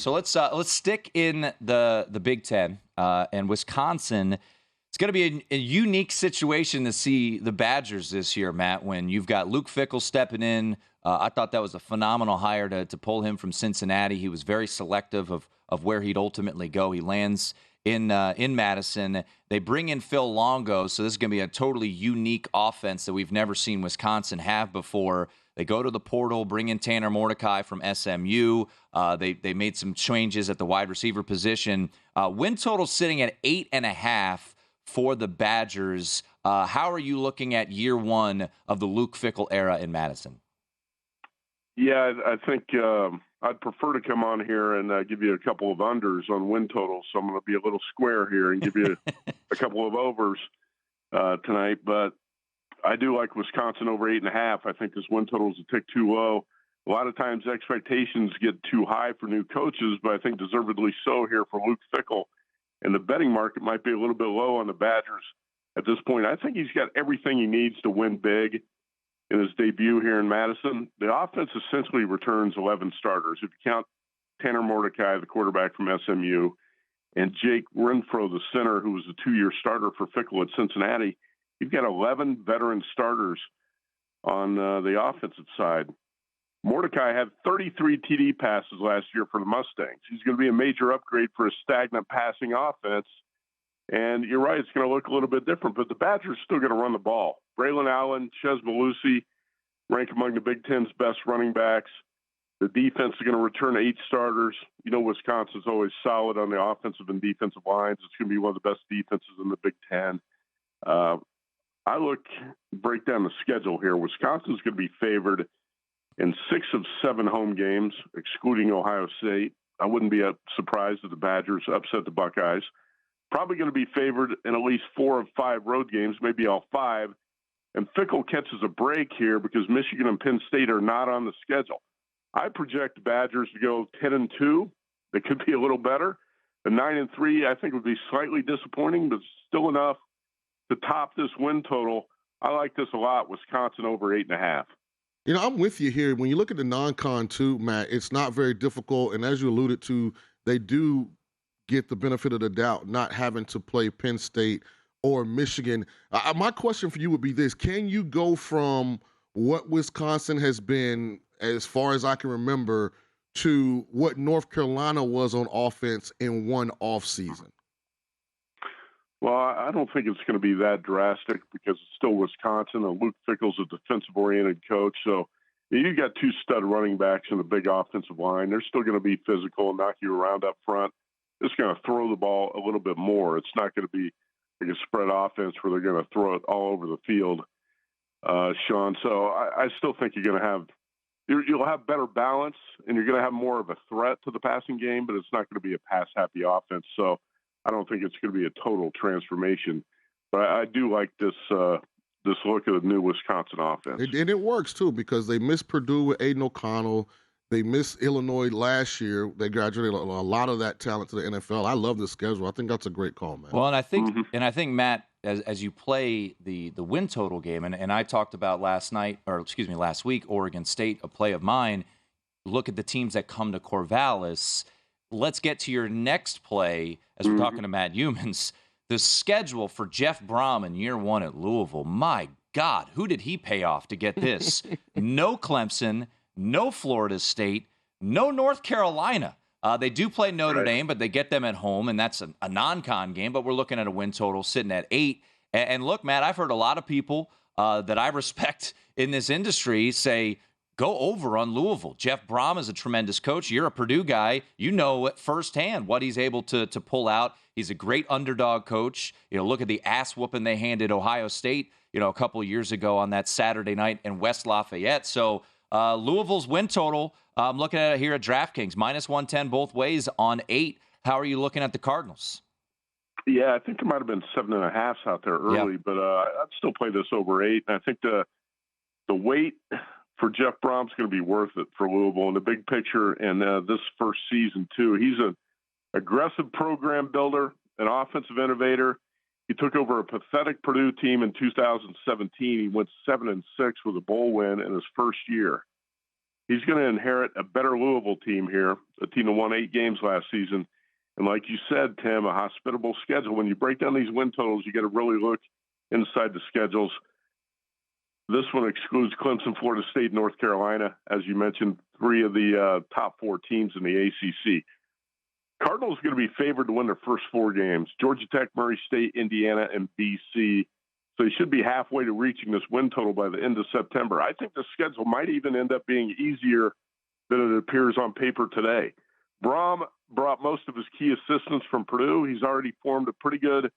So let's stick in the Big Ten and Wisconsin. It's going to be a unique situation to see the Badgers this year, Matt, when you've got Luke Fickell stepping in. I thought that was a phenomenal hire to pull him from Cincinnati. He was very selective of where he'd ultimately go. He lands in Madison. They bring in Phil Longo, so this is going to be a totally unique offense that we've never seen Wisconsin have before. They go to the portal, bring in Tanner Mordecai from SMU. They made some changes at the wide receiver position. Win total sitting at 8.5 for the Badgers. How are you looking at year one of the Luke Fickell era in Madison? Yeah, I think I'd prefer to come on here and give you a couple of unders on win totals. So I'm going to be a little square here and give you a couple of overs tonight. But I do like Wisconsin over 8.5. I think this win total is a tick too low. A lot of times expectations get too high for new coaches, but I think deservedly so here for Luke Fickell. And the betting market might be a little bit low on the Badgers at this point. I think he's got everything he needs to win big in his debut here in Madison. The offense essentially returns 11 starters. If you count Tanner Mordecai, the quarterback from SMU, and Jake Renfro, the center, who was a 2-year starter for Fickell at Cincinnati, you've got 11 veteran starters on the offensive side. Mordecai had 33 TD passes last year for the Mustangs. He's going to be a major upgrade for a stagnant passing offense. And you're right, it's going to look a little bit different, but the Badgers are still going to run the ball. Braylon Allen, Ches Malusi rank among the Big Ten's best running backs. The defense is going to return 8 starters. You know, Wisconsin's always solid on the offensive and defensive lines. It's going to be one of the best defenses in the Big Ten. Break down the schedule here. Wisconsin's going to be favored in 6 of 7 home games, excluding Ohio State. I wouldn't be surprised if the Badgers upset the Buckeyes. Probably going to be favored in at least 4 of 5 road games, maybe all 5. And Fickell catches a break here because Michigan and Penn State are not on the schedule. I project the Badgers to go 10-2. They could be a little better. The 9-3, I think, would be slightly disappointing, but still enough to top this win total. I like this a lot. Wisconsin over 8.5. You know, I'm with you here. When you look at the non-con too, Matt, it's not very difficult. And as you alluded to, they do get the benefit of the doubt not having to play Penn State or Michigan. My question for you would be this. Can you go from what Wisconsin has been, as far as I can remember, to what North Carolina was on offense in one offseason? Well, I don't think it's going to be that drastic because it's still Wisconsin, and Luke Fickell's a defensive-oriented coach. So you got 2 stud running backs and a big offensive line. They're still going to be physical and knock you around up front. Just going to throw the ball a little bit more. It's not going to be like a spread offense where they're going to throw it all over the field, Shaun. So I still think you'll have better balance, and you're going to have more of a threat to the passing game, but it's not going to be a pass-happy offense. So I don't think it's going to be a total transformation. But I do like this look at the new Wisconsin offense. And it works, too, because they missed Purdue with Aiden O'Connell. They missed Illinois last year. They graduated a lot of that talent to the NFL. I love the schedule. I think that's a great call, man. Well, and I think Matt, as you play the win total game, and I talked about last week, Oregon State, a play of mine. Look at the teams that come to Corvallis. Let's get to your next play as we're talking to Matt Youmans. The schedule for Jeff Brom in year one at Louisville. My God, who did he pay off to get this? No Clemson. No Florida State, no North Carolina. They do play Notre Dame, but they get them at home, and that's a non-con game. But we're looking at a win total sitting at 8. And look, Matt, I've heard a lot of people that I respect in this industry say, go over on Louisville. Jeff Brom is a tremendous coach. You're a Purdue guy. You know firsthand what he's able to pull out. He's a great underdog coach. You know, look at the ass whooping they handed Ohio State, a couple of years ago on that Saturday night in West Lafayette. So Louisville's win total, I'm looking at it here at DraftKings, -110 both ways on 8. How are you looking at the Cardinals? Yeah, I think there might have been 7.5 out there early, but I'd still play this over 8. And I think the wait for Jeff Brom's going to be worth it for Louisville in the big picture. And this first season too, he's an aggressive program builder, an offensive innovator. He took over a pathetic Purdue team in 2017. He went 7-6 with a bowl win in his first year. he's going to inherit a better Louisville team here, a team that won 8 games last season. And like you said, Tim, a hospitable schedule. When you break down these win totals, you got to really look inside the schedules. This one excludes Clemson, Florida State, North Carolina. As you mentioned, 3 of the top 4 teams in the ACC. Cardinals are going to be favored to win their first 4 games. Georgia Tech, Murray State, Indiana, and BC. So they should be halfway to reaching this win total by the end of September. I think the schedule might even end up being easier than it appears on paper today. Brom brought most of his key assistants from Purdue. He's already formed a pretty good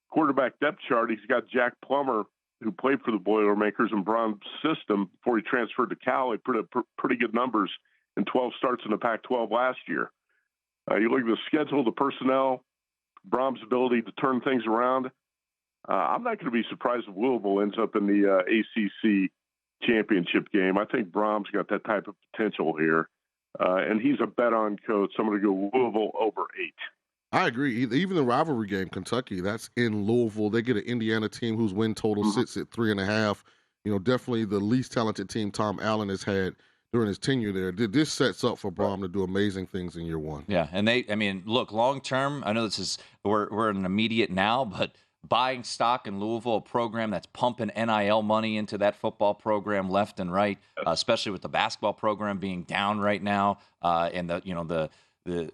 quarterback depth chart. He's got Jack Plummer, who played for the Boilermakers in Brom's system before he transferred to Cal. He put up pretty good numbers in 12 starts in the Pac-12 last year. You look at the schedule, the personnel, Brom's ability to turn things around. I'm not going to be surprised if Louisville ends up in the ACC championship game. I think Brom's got that type of potential here. And he's a bet-on coach, so I'm going to go Louisville over 8. I agree. Even the rivalry game, Kentucky, that's in Louisville. They get an Indiana team whose win total sits at 3.5. Definitely the least talented team Tom Allen has had during his tenure there. This sets up for Brom to do amazing things in year 1. Yeah, and look, long term, I know this is we're in an immediate now, but buying stock in Louisville, a program that's pumping NIL money into that football program left and right, especially with the basketball program being down right now, and the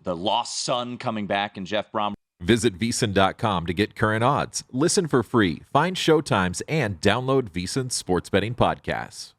lost son coming back and Jeff Brom. Visit VSiN.com to get current odds, listen for free, find showtimes, and download VSiN sports betting podcasts.